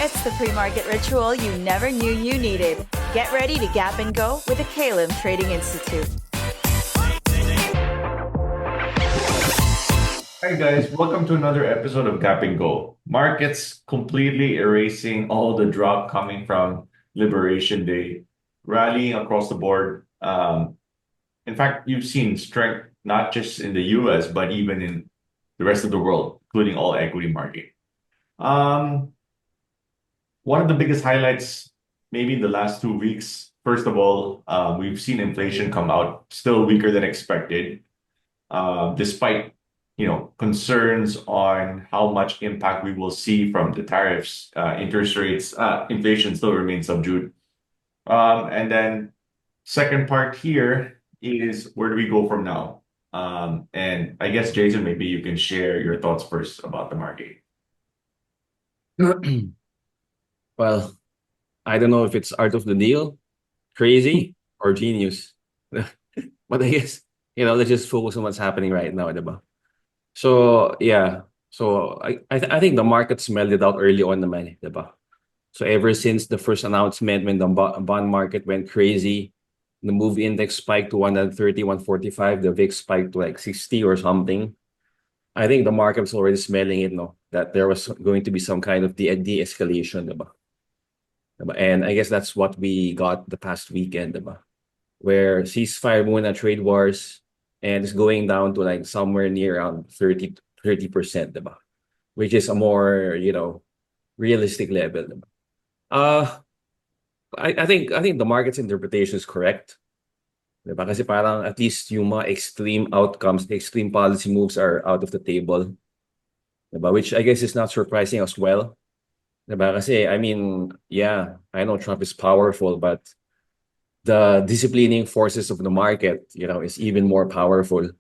It's the pre-market ritual you never knew you needed. Get ready to Gap and Go with the Calum Trading Institute. Hi guys, welcome to another episode of Gap and Go. Markets completely erasing all the drop coming from Liberation Day, rallying across the board. In fact, you've seen strength not just in the US, but even in the rest of the world, including all equity market. Um, One of the biggest highlights, maybe in the last 2 weeks, first of all, we've seen inflation come out still weaker than expected, despite concerns on how much impact we will see from the tariffs, interest rates, inflation still remains subdued. And then second part here is where do we go from now? And I guess Jason, maybe you can share your thoughts first about the market. Well, I don't know if it's art of the deal, crazy, or genius. But I guess, let's just focus on what's happening right now, diba? So, yeah. So, I think the market smelled it out early on naman, diba? So, ever since the first announcement, when the bond market went crazy, the MOVE index spiked to 130, 145, the VIX spiked to like 60 or something. I think the market was already smelling it, no? That there was going to be some kind of de-escalation, diba? And I guess that's what we got the past weekend, diba? Where ceasefire muna trade wars and it's going down to like somewhere near around 30%, diba? Which is a more, realistic level, diba? Uh, I think the market's interpretation is correct. Diba? Kasi parang at least yung mga extreme outcomes, extreme policy moves are out of the table. Diba? Which I guess is not surprising as well. Diba? Kasi, I mean, yeah, I know Trump is powerful, but the disciplining forces of the market, is even more powerful.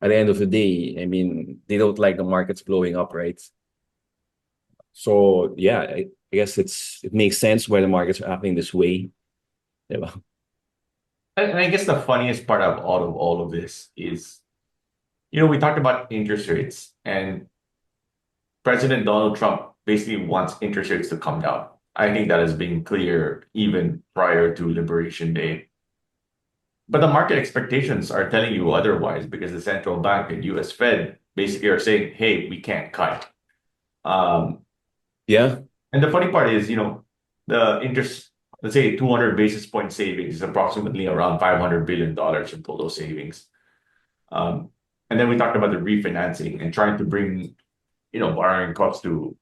At the end of the day, I mean, they don't like the markets blowing up, right? So, yeah, I guess it makes sense why the markets are acting this way. Diba? And I guess the funniest part of all of this is, we talked about interest rates, and President Donald Trump basically wants interest rates to come down. I think that has been clear even prior to Liberation Day. But the market expectations are telling you otherwise because the central bank and US Fed basically are saying, hey, we can't cut. Yeah. And the funny part is, the interest, let's say 200 basis point savings is approximately around $500 billion in total savings. And then we talked about the refinancing and trying to bring, borrowing costs to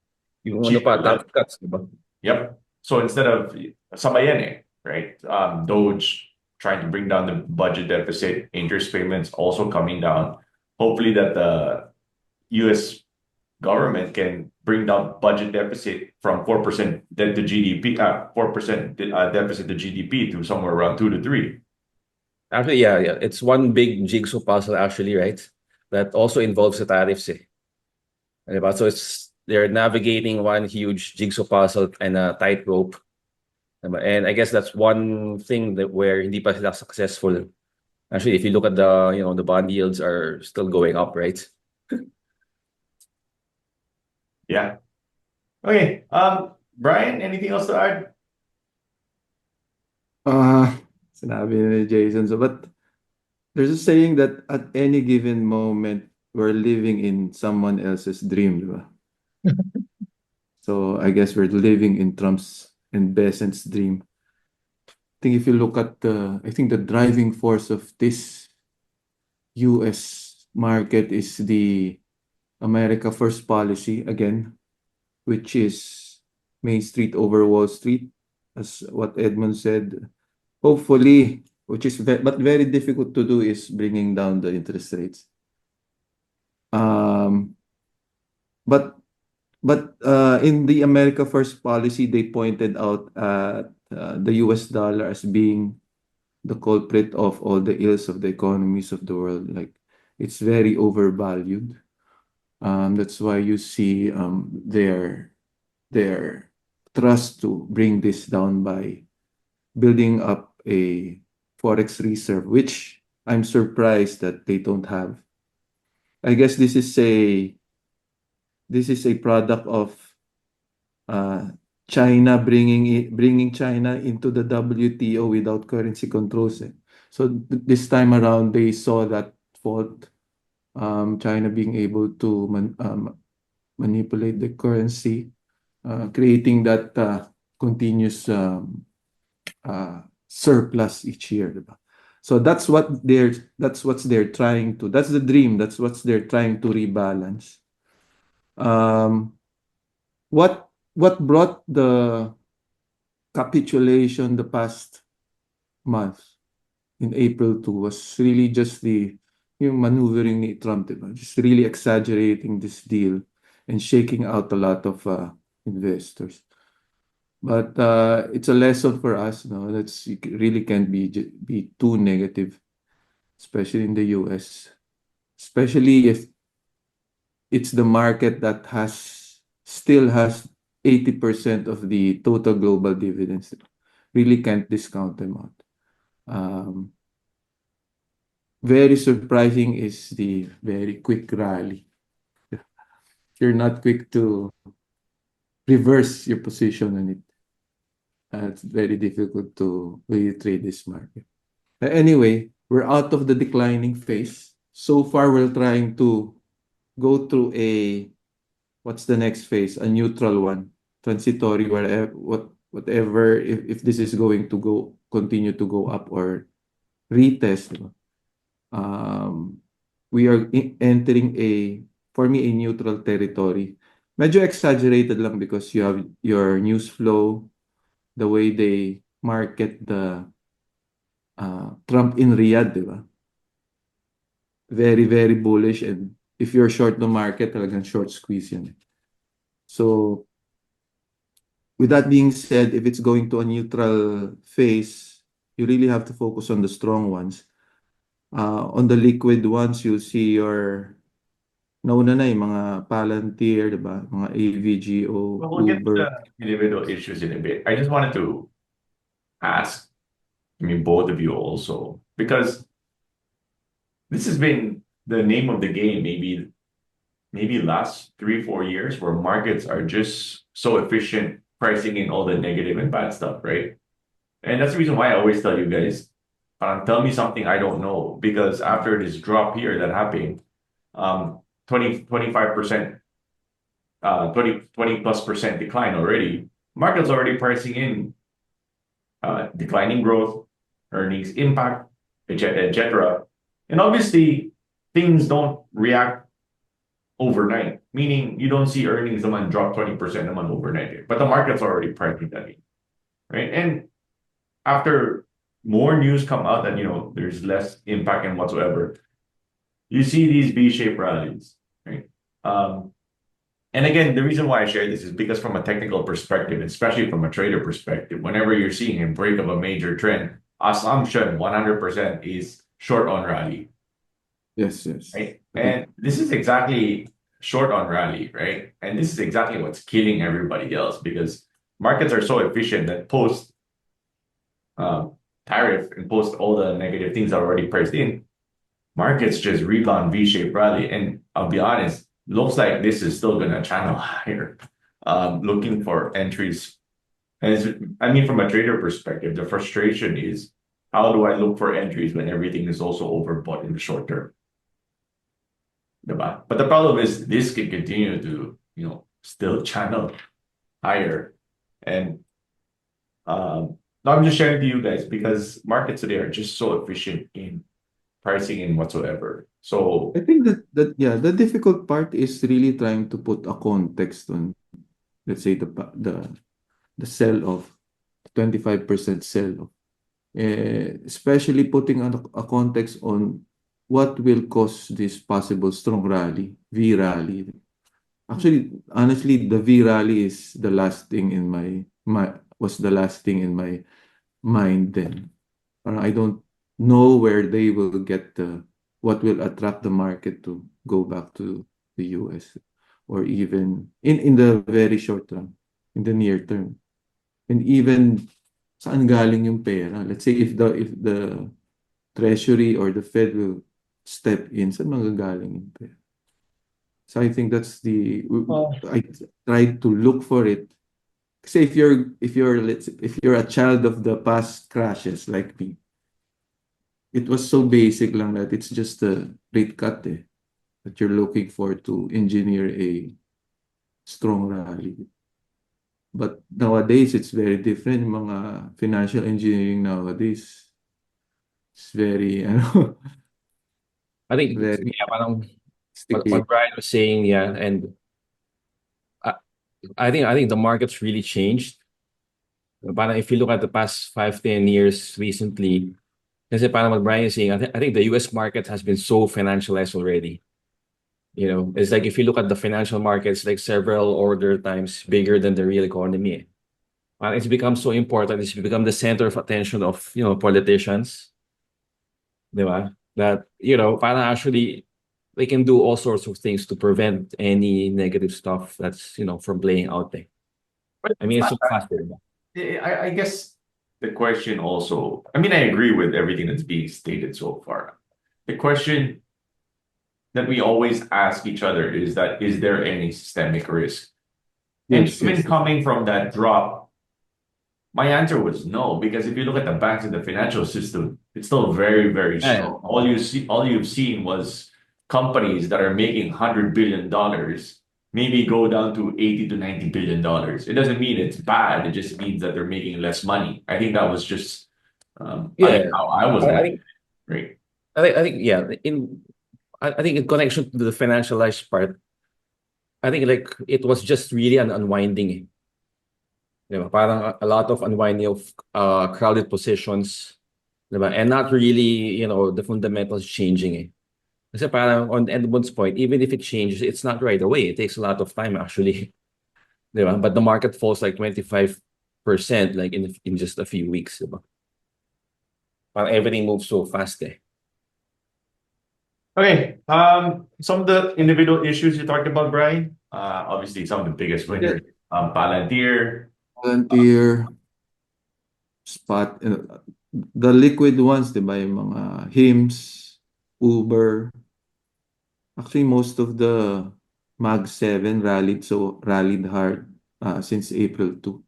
Yung ano cheaper pa, level. tax cuts, diba? Yep. So instead of sabayan right? Doge trying to bring down the budget deficit, interest payments also coming down. Hopefully that the US government can bring down budget deficit from 4% debt to GDP, 4% deficit to GDP to somewhere around 2 to 3. Actually, yeah. It's one big jigsaw puzzle, actually, right? That also involves the tariffs, eh. Diba? So they're navigating one huge jigsaw puzzle and a tightrope. Diba? And I guess that's one thing that where hindi pa sila successful. Actually, if you look at the bond yields are still going up, right? Yeah. Okay. Brian, anything else to add? Sinabi ni Jason. So, but there's a saying that at any given moment, we're living in someone else's dream, di ba? So I guess we're living in Trump's and Besant's dream. I think if you look at I think the driving force of this US market is the America First policy again, which is Main Street over Wall Street, as what Edmund said. Hopefully, which is but very difficult to do, is bringing down the interest rates. But in the America First policy, they pointed out the US dollar as being the culprit of all the ills of the economies of the world. Like, it's very overvalued. That's why you see their trust to bring this down by building up a forex reserve, which I'm surprised that they don't have. I guess this is a product of China bringing China into the WTO without currency controls. So this time around, they saw that fault. China being able to manipulate the currency, creating that continuous surplus each year, diba? So that's what they're trying to. That's the dream. That's what they're trying to rebalance. What brought the capitulation the past month in April 2 was really just yung maneuvering ni Trump, diba? Just really exaggerating this deal and shaking out a lot of investors. But it's a lesson for us, no? You really can't be too negative, especially in the US, especially if it's the market that still has 80% of the total global dividends. Really can't discount them out. Very surprising is the very quick rally. You're not quick to reverse your position on it. It's very difficult to really trade this market. Anyway, we're out of the declining phase. So far, we're trying to go through what's the next phase? A neutral one, transitory, whatever, if this is going to continue to go up or retest. We are entering for me, a neutral territory. Medyo exaggerated lang because you have your news flow, the way they market the Trump in Riyadh, diba? Very, very bullish. And if you're short the market, talagang short squeeze yan. So, with that being said, if it's going to a neutral phase, you really have to focus on the strong ones. On the liquid ones, you'll see nauna na yung mga Palantir, diba? Mga AVGO, Well, we'll get to Uber. the individual issues in a bit. I just wanted to ask, both of you also, because this has been the name of the game, maybe last 3-4 years, where markets are just so efficient pricing in all the negative and bad stuff, right? And that's the reason why I always tell you guys, tell me something I don't know, because after this drop here that happened, 25%, 20+% decline already, market's already pricing in declining growth, earnings impact, etc. And obviously, things don't react overnight, meaning you don't see earnings naman drop 20% naman overnight, but the market's already pricing that in, right? And after more news come out that there's less impact and whatsoever, you see these V-shaped rallies, right? And again, the reason why I share this is because from a technical perspective, especially from a trader perspective, whenever you're seeing a break of a major trend, assumption 100% is short on rally. Yes. Right? And this is exactly short on rally, right? And this is exactly what's killing everybody else, because markets are so efficient that post tariff and post all the negative things already priced in, markets just rebound V-shaped rally. And I'll be honest, looks like this is still gonna channel higher, looking for entries. And from a trader perspective, the frustration is, how do I look for entries when everything is also overbought in the short term? But the problem is, this can continue to still channel higher. And I'm just sharing to you guys because markets today are just so efficient in pricing in whatsoever. So I think that the difficult part is really trying to put a context on, let's say, the sell-off, 25% sell-off, especially putting a context on what will cause this possible strong rally, V rally. Actually, honestly, the V rally is the last thing in was the last thing in my mind then. I don't know where they will get what will attract the market to go back to the US, or even in the very short run, in the near term. And even saan galing yung pera? Let's say if the Treasury or the Fed will step in, saan manggagaling yung pera? So I think that's I tried to look for it say if you're a child of the past crashes like me, it was so basic lang that it's just a rate cut that you're looking for to engineer a strong rally. But nowadays, it's very different. Mga financial engineering nowadays, it's very, I think, very yeah, parang sticky. what Brian was saying, yeah, and I, I think the market's really changed. Parang if you look at the past 5, 10 years recently, kasi parang what Brian is saying, I think the US market has been so financialized already. It's like if you look at the financial markets, like several order times bigger than the real economy. It's become so important. It's become the center of attention of, politicians, di ba? That, parang actually they can do all sorts of things to prevent any negative stuff that's, from playing out there. But I mean, it's it's not so fast, di ba? I guess the question also, I mean, I agree with everything that's being stated so far. The question that we always ask each other is that, is there any systemic risk? And Yes, even yes. coming from that drop, my answer was no, because if you look at the banks and the financial system, it's still very, very Yeah. strong. All you've seen was companies that are making $100 billion maybe go down to 80 to $90 billion. It doesn't mean it's bad. It just means that they're making less money. I think that was just Yeah. how I was I, I looking think, at it, right? I think, yeah, I think in connection to the financialized part, I think like it was just really an unwinding. Di ba? Parang a lot of unwinding of crowded positions, di ba? And not really, the fundamentals changing eh. Kasi parang on Edmund's point, even if it changes, it's not right away. It takes a lot of time actually. Di ba? But the market falls like 25% like in just a few weeks, di ba? Parang everything moves so fast eh. Okay. Some of the individual issues you talked about, Brian. Obviously, some of the biggest winners. Palantir. Volunteer, spot, the liquid ones, di ba, yung mga HIMS, Uber. Actually, most of the Mag 7 rallied hard since April 2.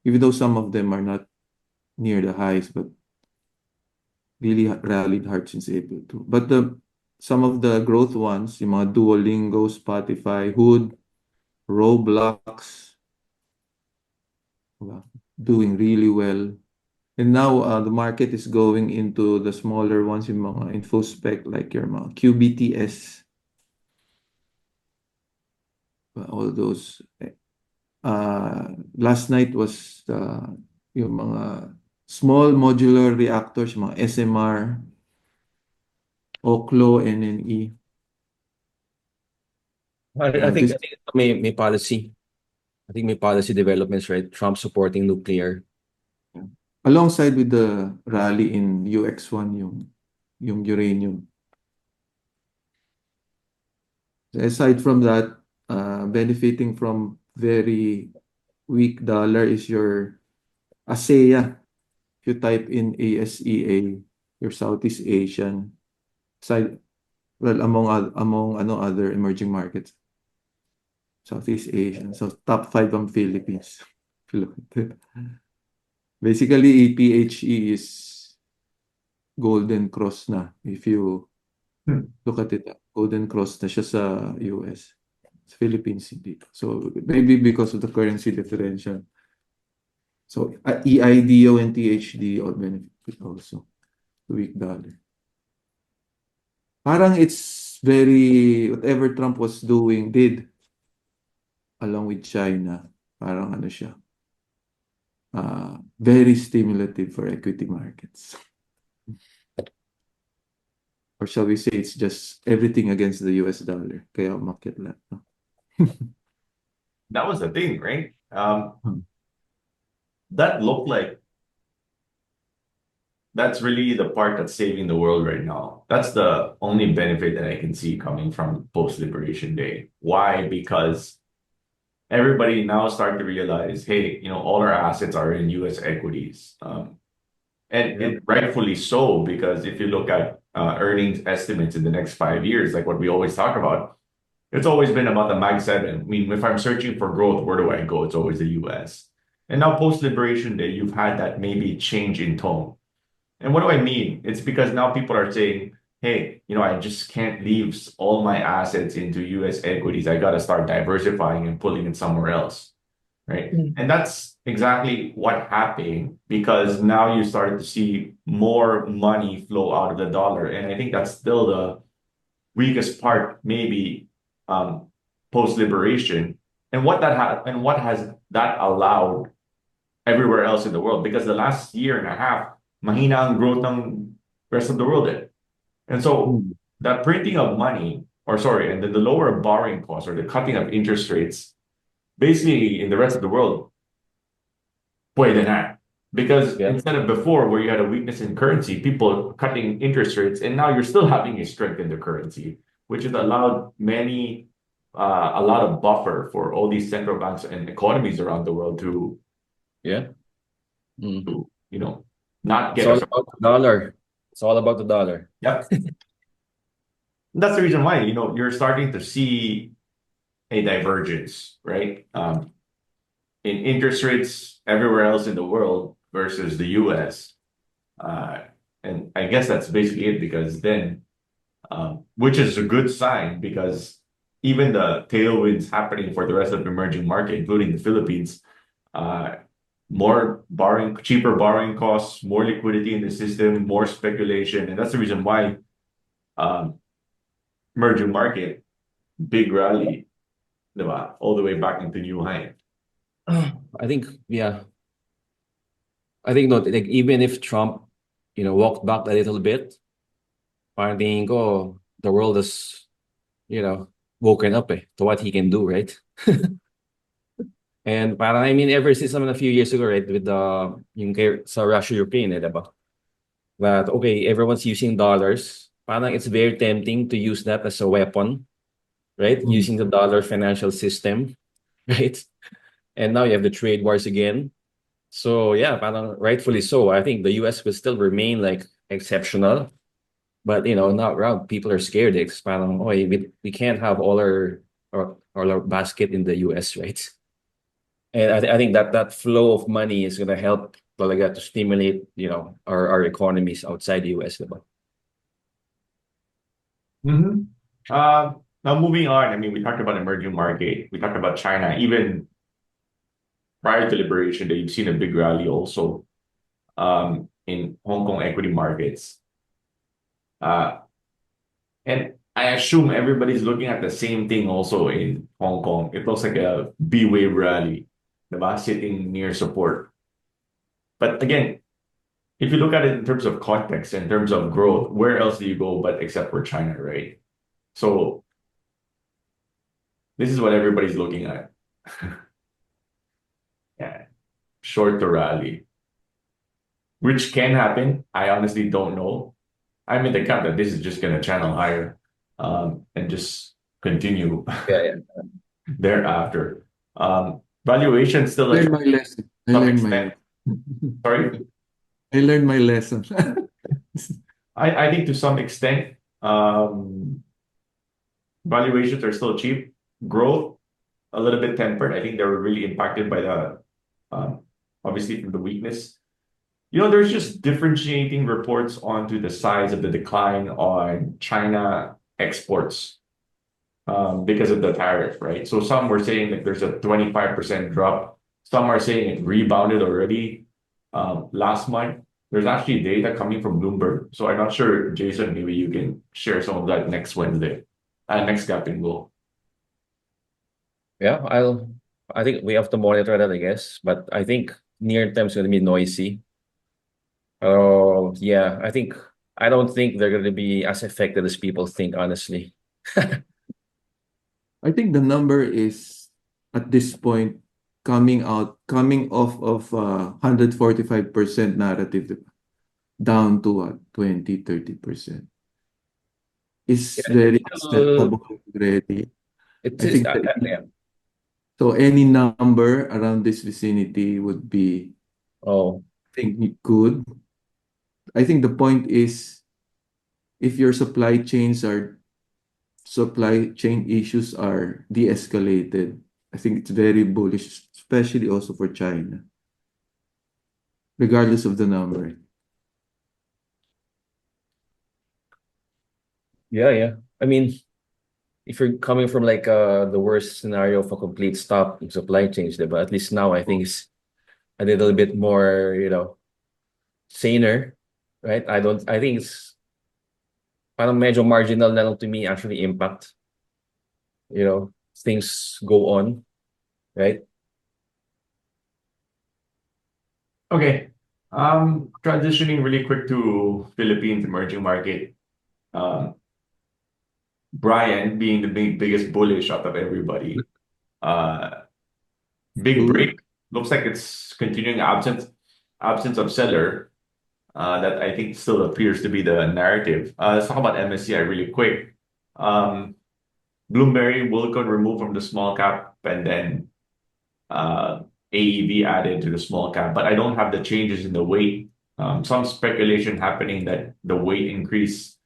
Even though some of them are not near the highs, but really rallied hard since April 2. But some of the growth ones, yung mga Duolingo, Spotify, Hood, Roblox, doing really well. And now the market is going into the smaller ones, yung mga infospec, like your mga QBTS, all those. Last night was yung mga small modular reactors, mga SMR, Outflow, NNE. I think may policy. I think may policy developments, right? Trump supporting nuclear. Alongside with the rally in UX1, yung uranium. Aside from that, benefiting from very weak dollar is your ASEA. If you type in ASEA, your Southeast Asian side, well, among other emerging markets, Southeast Asian. So top 5 ang Philippines. If you look at it. Basically, EPHE is Golden Cross na. If you look at it, Golden Cross na siya sa US. Sa Philippines, hindi. So maybe because of the currency differential. So EIDO and THD all benefit also. The weak dollar. Parang it's whatever Trump was did along with China, parang ano siya, very stimulative for equity markets. Or shall we say it's just everything against the US dollar. Kaya umakyat lahat. No? That was the thing, right? That looked like that's really the part that's saving the world right now. That's the only benefit that I can see coming from post-Liberation Day. Why? Because everybody now starting to realize, hey, all our assets are in US equities. And rightfully so, because if you look at earnings estimates in the next 5 years, like what we always talk about, it's always been about the mindset. I mean, if I'm searching for growth, where do I go? It's always the US. And now post-Liberation Day, you've had that maybe change in tone. And what do I mean? It's because now people are saying, hey, I just can't leave all my assets into US equities. I got to start diversifying and pulling it somewhere else, right? And that's exactly what happened because now you started to see more money flow out of the dollar. And I think that's still the weakest part, maybe post-liberation. And what has that allowed everywhere else in the world? Because the last year and a half, mahina ang growth ng rest of the world. And so that printing of money, or sorry, and then the lower borrowing costs or the cutting of interest rates, basically in the rest of the world, puede na. Because instead of before where you had a weakness in currency, people cutting interest rates, and now you're still having a strength in the currency, which has allowed a lot of buffer for all these central banks and economies around the world to not It's get all us. about the dollar. It's all about the dollar. Yep. That's the reason why, you're starting to see a divergence, right? In interest rates everywhere else in the world versus the US. And I guess that's basically it because then, which is a good sign because even the tailwinds happening for the rest of the emerging market, including the Philippines, cheaper borrowing costs, more liquidity in the system, more speculation. And that's the reason why emerging market, big rally, diba? All the way back into new high. I think, no, like even if Trump, walked back a little bit, parang tingin ko, the world has, woken up to what he can do, right? And parang, I mean, ever since a few years ago, right, with sa Russia-Ukraine, diba? That, okay, everyone's using dollars. Parang it's very tempting to use that as a weapon, right? Using the dollar financial system, right? And now you have the trade wars again. So yeah, parang rightfully so. I think the US will still remain like exceptional. But not around. People are scared. It's parang, oh, we can't have all our basket in the US, right? And I think that flow of money is gonna help talaga to stimulate, our economies outside the US, diba? Now moving on, I mean, we talked about emerging market, we talked about China, even prior to Liberation Day, you've seen a big rally also in Hong Kong equity markets. And I assume everybody's looking at the same thing also in Hong Kong. It looks like a B-wave rally, diba? Sitting near support. But again, if you look at it in terms of context, in terms of growth, where else do you go but except for China, right? So this is what everybody's looking at. Yeah, short to rally, which can happen. I honestly don't know. I'm in the camp that this is just going to channel higher and just continue thereafter. Valuation still I learned my lesson. Sorry? I learned my lesson. I think to some extent, valuations are still cheap. Growth, a little bit tempered. I think they were really impacted by the, obviously, from the weakness. There's just differentiating reports onto the size of the decline on China exports because of the tariff, right? So some were saying that there's a 25% drop. Some are saying it rebounded already last month. There's actually data coming from Bloomberg. So I'm not sure, Jason, maybe you can share some of that next Wednesday, next Gap&Go. Yeah, I think we have to monitor that, I guess. But I think near term is going to be noisy. Oh, yeah. I don't think they're going to be as affected as people think, honestly. I think the number is at this point coming off of 145% narrative, diba? Down to what, 20-30%. Is very acceptable already. So any number around this vicinity would be, I think, good. I think the point is, if your supply chains are supply chain issues are de-escalated, I think it's very bullish, especially also for China, regardless of the number. Yeah. I mean, if you're coming from like the worst scenario of a complete stop in supply chains, but at least now I think it's a little bit more, saner, right? I think it's parang medyo marginal na lang to me actually impact, things go on, right? Okay. Transitioning really quick to Philippines emerging market. Brian being the biggest bullish out of everybody. Big Ooh. break. Looks like it's continuing absence of seller. That I think still appears to be the narrative. Let's talk about MSCI really quick. Bloomberry will got removed from the small cap and then AEV added to the small cap, but I don't have the changes in the weight. Some speculation happening that the weight increase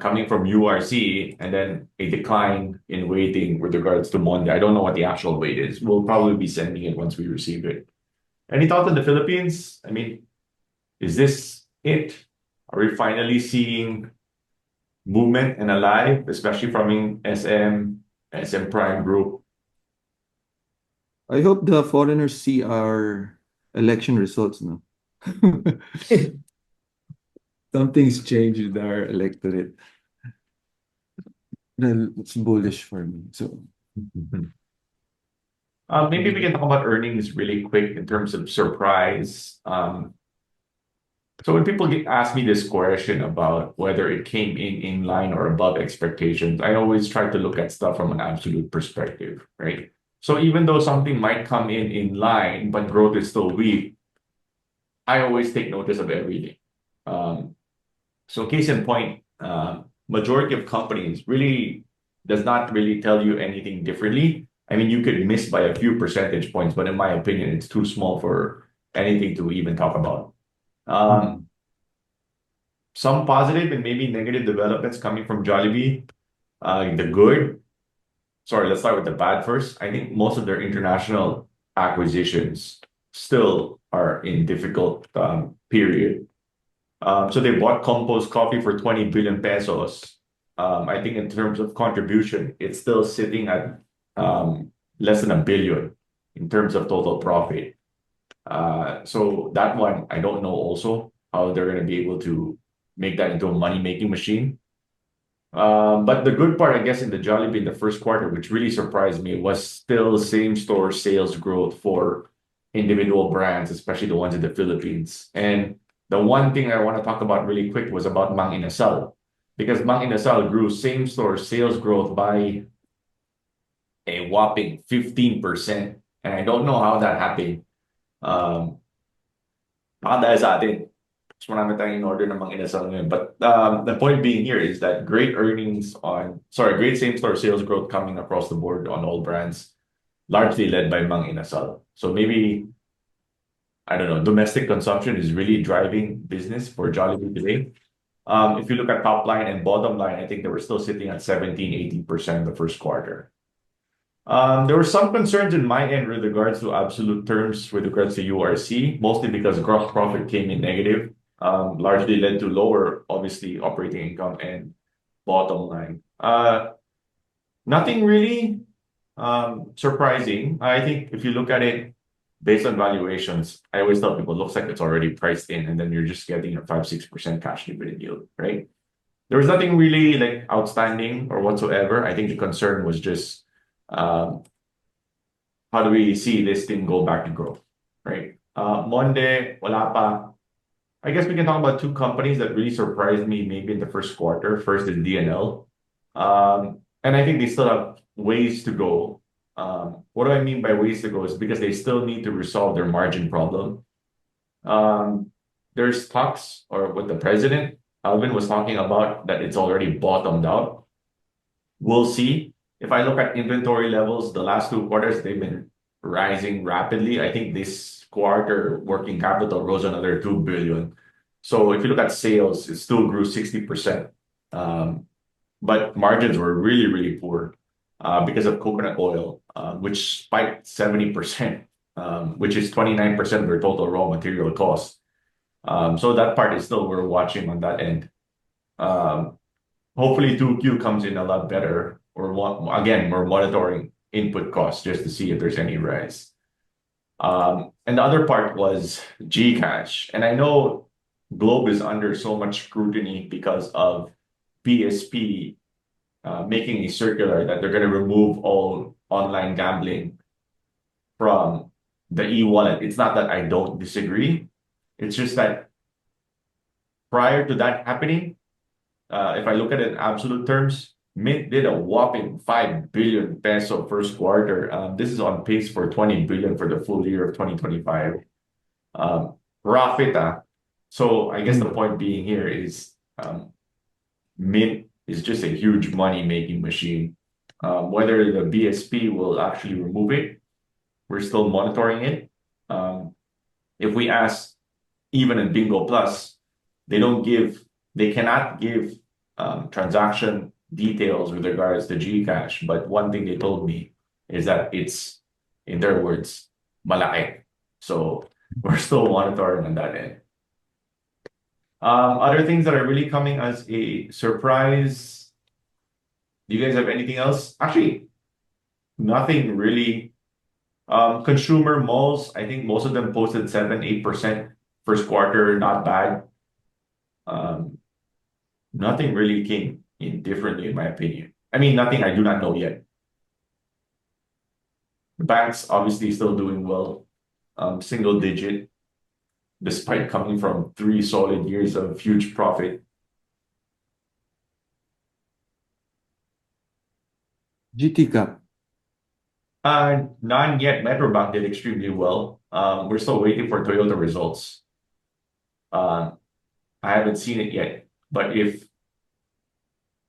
coming from URC and then a decline in weighting with regards to Monde. I don't know what the actual weight is. We'll probably be sending it once we receive it. Any thoughts on the Philippines? I mean, is this it? Are we finally seeing movement and alive, especially from SM Prime Group? I hope the foreigners see our election results now. Something's changed with our electorate. It's bullish for me. So Maybe we can talk about earnings really quick in terms of surprise. So when people ask me this question about whether it came in line or above expectations, I always try to look at stuff from an absolute perspective, right? So even though something might come in line, but growth is still weak, I always take notice of everything. So case in point, majority of companies really does not really tell you anything differently. I mean, you could miss by a few percentage points, but in my opinion, it's too small for anything to even talk about. Some positive and maybe negative developments coming from Jollibee. Let's start with the bad first. I think most of their international acquisitions still are in difficult period. So they bought Compost Coffee for 20 billion pesos. I think in terms of contribution, it's still sitting at less than 1 billion in terms of total profit. So that one, I don't know also how they're going to be able to make that into a money-making machine. But the good part, I guess, in the Jollibee in the first quarter, which really surprised me, was still same-store sales growth for individual brands, especially the ones in the Philippines. And the one thing I want to talk about really quick was about Mang Inasal, because Mang Inasal grew same-store sales growth by a whopping 15%. And I don't know how that happened. Baka dahil sa atin. Mas marami tayong in-order ng Mang Inasal ngayon. But the point being here is that great same-store sales growth coming across the board on all brands, largely led by Mang Inasal. So maybe, I don't know, domestic consumption is really driving business for Jollibee today. If you look at top line and bottom line, I think they were still sitting at 17-18% in the first quarter. There were some concerns in my end with regards to absolute terms with regards to URC, mostly because gross profit came in negative, largely led to lower, obviously, operating income and bottom line. Nothing really surprising. I think if you look at it based on valuations, I always tell people, looks like it's already priced in, and then you're just getting a 5-6% cash dividend yield, right? There was nothing really like outstanding or whatsoever. I think the concern was just how do we see this thing go back to growth, right? Monde, wala pa. I guess we can talk about two companies that really surprised me maybe in the first quarter. First is DNL. And I think they still have ways to go. What do I mean by ways to go is because they still need to resolve their margin problem. There's talks, or what the president, Alvin, was talking about, that it's already bottomed out. We'll see. If I look at inventory levels, the last 2 quarters, they've been rising rapidly. I think this quarter, working capital rose another 2 billion. So if you look at sales, it still grew 60% but margins were really, really poor because of coconut oil, which spiked 70%, which is 29% of their total raw material cost. So that part is still we're watching on that end. Hopefully 2Q comes in a lot better. Again, we're monitoring input costs just to see if there's any rise. And the other part was Gcash. And I know Globe is under so much scrutiny because of BSP making a circular that they're going to remove all online gambling from the e-wallet. It's not that I don't disagree. It's just that prior to that happening, if I look at it in absolute terms, Mint did a whopping 5 billion peso first quarter. This is on pace for 20 billion for the full year of 2025. Profit. So I guess the point being here is Mint is just a huge money-making machine. Whether the BSP will actually remove it, we're still monitoring it. If we ask, even in Bingo Plus, they cannot give transaction details with regards to Gcash. But one thing they told me is that it's, in their words, malaki. So we're still monitoring on that end. Other things that are really coming as a surprise. Do you guys have anything else? Actually, nothing really. Consumer malls, I think most of them posted 7-8% first quarter, not bad. Nothing really came in differently, in my opinion. I mean, nothing I do not know yet. The banks obviously still doing well, single digit, despite coming from 3 solid years of huge profit. GT Cap. None yet. Metrobank did extremely well. We're still waiting for Toyota results. I haven't seen it yet, but if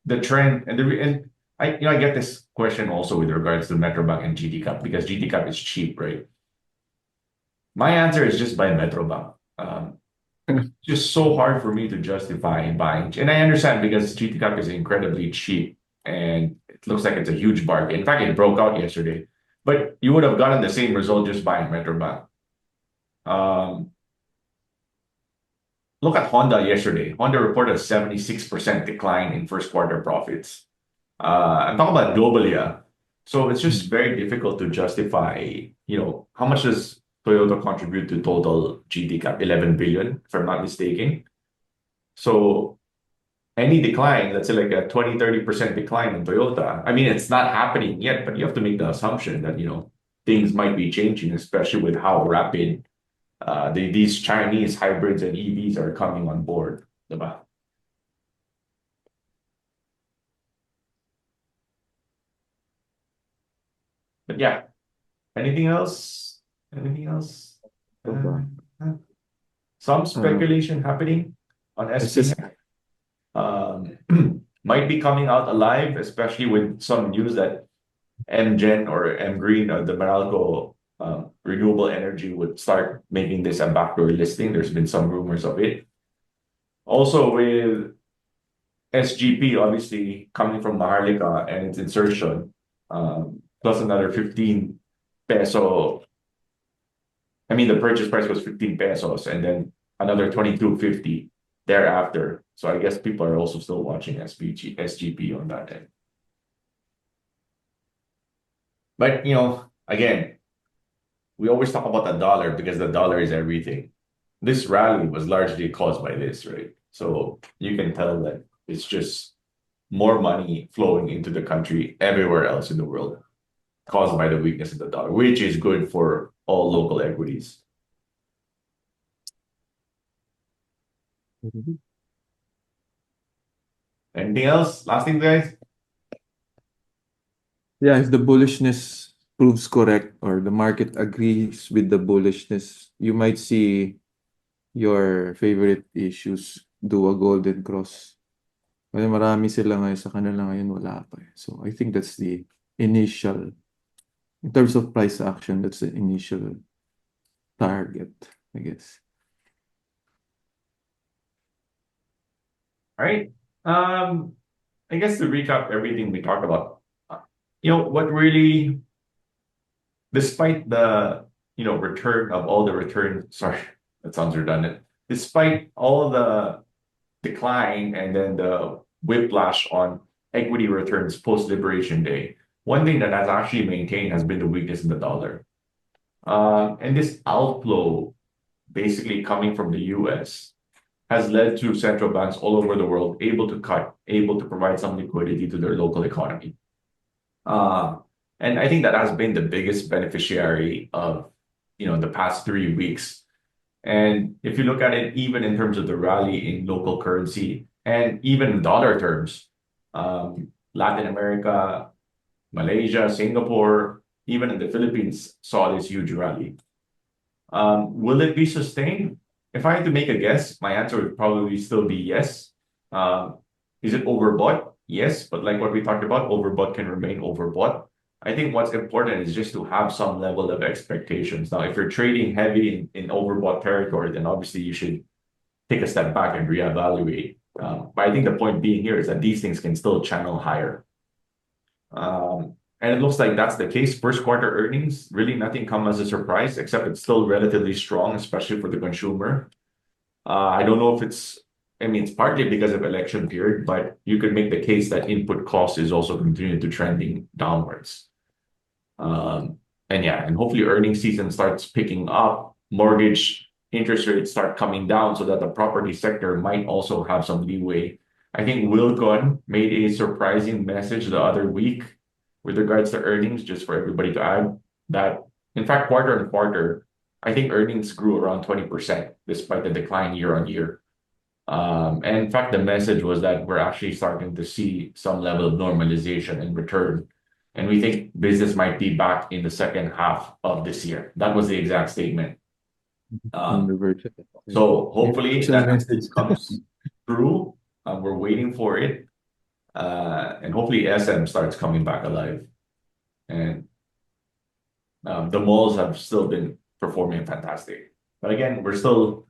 the trend and I get this question also with regards to Metrobank and GT Cap because GT Cap is cheap, right? My answer is just buy Metrobank. Just so hard for me to justify buying, and I understand because GT Cap is incredibly cheap and it looks like it's a huge bargain. In fact, it broke out yesterday, but you would have gotten the same result just buying Metrobank. Look at Honda yesterday. Honda reported a 76% decline in first quarter profits. I'm talking about globally. So it's just very difficult to justify, how much does Toyota contribute to total GT Cap? 11 billion, if I'm not mistaken. So any decline, let's say like a 20-30% decline in Toyota, I mean, it's not happening yet, but you have to make the assumption that, things might be changing, especially with how rapid these Chinese hybrids and EVs are coming on board. Diba? But yeah, anything else? Anything else? Some speculation happening on SPX. Might be coming out alive, especially with some news that MGen or MGreen or the Meralco renewable energy would start making this a backdoor listing. There's been some rumors of it. Also with SGP, obviously coming from Maharlika and its insertion, plus another 15 peso. I mean, the purchase price was 15 pesos and then another 22.50 thereafter. So I guess people are also still watching SGP on that end. But, again, we always talk about the dollar because the dollar is everything. This rally was largely caused by this, right? So you can tell that it's just more money flowing into the country everywhere else in the world caused by the weakness of the dollar, which is good for all local equities. Anything else? Last thing, guys? Yeah, if the bullishness proves correct or the market agrees with the bullishness, you might see your favorite issues do a golden cross. Kasi marami sila ngayon sa kanila ngayon, wala pa. So I think that's the initial, in terms of price action, that's the initial target, I guess. All right. I guess to recap everything we talked about, what really, despite the, return of all the return, sorry, that sounds redundant. Despite all the decline and then the whiplash on equity returns post Liberation Day, one thing that has actually maintained has been the weakness in the dollar. And this outflow, basically coming from the US, has led to central banks all over the world able to provide some liquidity to their local economy. And I think that has been the biggest beneficiary of, the past 3 weeks. And if you look at it, even in terms of the rally in local currency and even in dollar terms, Latin America, Malaysia, Singapore, even in the Philippines saw this huge rally. Will it be sustained? If I had to make a guess, my answer would probably still be yes. Is it overbought? Yes, but like what we talked about, overbought can remain overbought. I think what's important is just to have some level of expectations. Now, if you're trading heavy in overbought territory, then obviously you should take a step back and reevaluate. But I think the point being here is that these things can still channel higher. And it looks like that's the case. First quarter earnings, really nothing come as a surprise, except it's still relatively strong, especially for the consumer. I don't know if it's partly because of election period, but you could make the case that input cost is also continuing to trending downwards. And hopefully earnings season starts picking up, mortgage interest rates start coming down so that the property sector might also have some leeway. I think Wilcon made a surprising message the other week with regards to earnings, just for everybody to add that, in fact, quarter on quarter, I think earnings grew around 20% despite the decline year on year. And in fact, the message was that we're actually starting to see some level of normalization and return. And we think business might be back in the second half of this year. That was the exact statement. So hopefully that message comes through. We're waiting for it. And hopefully SM starts coming back alive. And the malls have still been performing fantastic. But again, we're still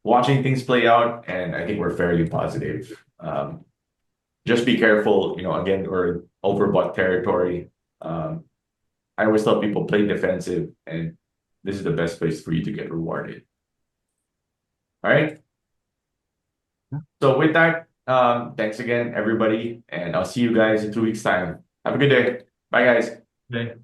watching things play out, and I think we're fairly positive. Just be careful, again, we're overbought territory. I always tell people play defensive, and this is the best place for you to get rewarded. All right. So with that, thanks again, everybody, and I'll see you guys in 2 weeks' time. Have a good day. Bye, guys. Okay.